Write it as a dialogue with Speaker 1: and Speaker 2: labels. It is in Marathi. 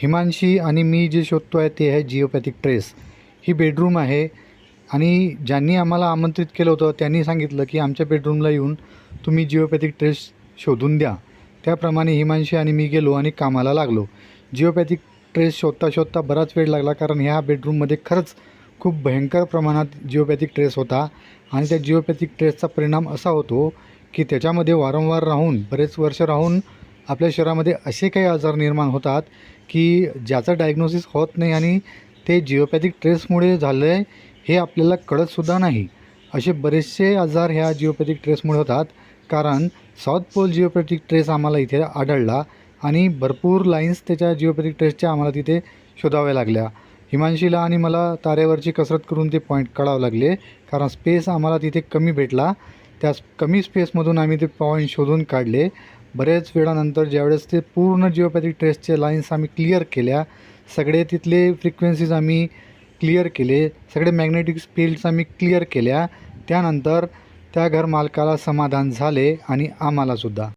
Speaker 1: हिमांशी आणि मी जे शोधतो आहे ते आहे जिओपॅथिक ट्रेस. ही बेडरूम आहे आणि ज्यांनी आम्हाला आमंत्रित केलं होतं त्यांनी सांगितलं की आमच्या बेडरूमला येऊन तुम्ही जिओपॅथिक ट्रेस शोधून द्या. त्याप्रमाणे हिमांशी आणि मी गेलो आणि कामाला लागलो. जिओपॅथिक ट्रेस शोधता शोधता बराच वेळ लागला, कारण ह्या बेडरूममध्ये खरंच खूप भयंकर प्रमाणात जिओपॅथिक ट्रेस होता. आणि त्या जिओपॅथिक ट्रेसचा परिणाम असा होतो की त्याच्यामध्ये वारंवार राहून, बरेच वर्ष राहून आपल्या शरीरामध्ये असे काही आजार निर्माण होतात की ज्याचं डायग्नोसिस होत नाही आणि ते जिओपॅथिक ट्रेसमुळे झालं आहे हे आपल्याला कळतसुद्धा नाही. असे बरेचसे आजार ह्या जिओपॅथिक ट्रेसमुळे होतात. कारण साऊथ पोल जिओपॅथिक ट्रेस आम्हाला इथे आढळला आणि भरपूर लाईन्स त्याच्या जिओपॅथिक ट्रेसच्या आम्हाला तिथे शोधाव्या लागल्या. हिमांशीला आणि मला तारेवरची कसरत करून ते पॉईंट काढावे लागले, कारण स्पेस आम्हाला तिथे कमी भेटला. त्या कमी स्पेसमधून आम्ही ते पॉईंट शोधून काढले. बरेच वेळानंतर ज्यावेळेस ते पूर्ण जिओपॅथिक ट्रेसचे लाईन्स आम्ही क्लिअर केल्या, सगळे तिथले फ्रिक्वेन्सीज आम्ही क्लिअर केले, सगळे मॅग्नेटिक फील्ड्स आम्ही क्लिअर केल्या, त्यानंतर त्या घर मालकाला समाधान झाले आणि आम्हालासुद्धा.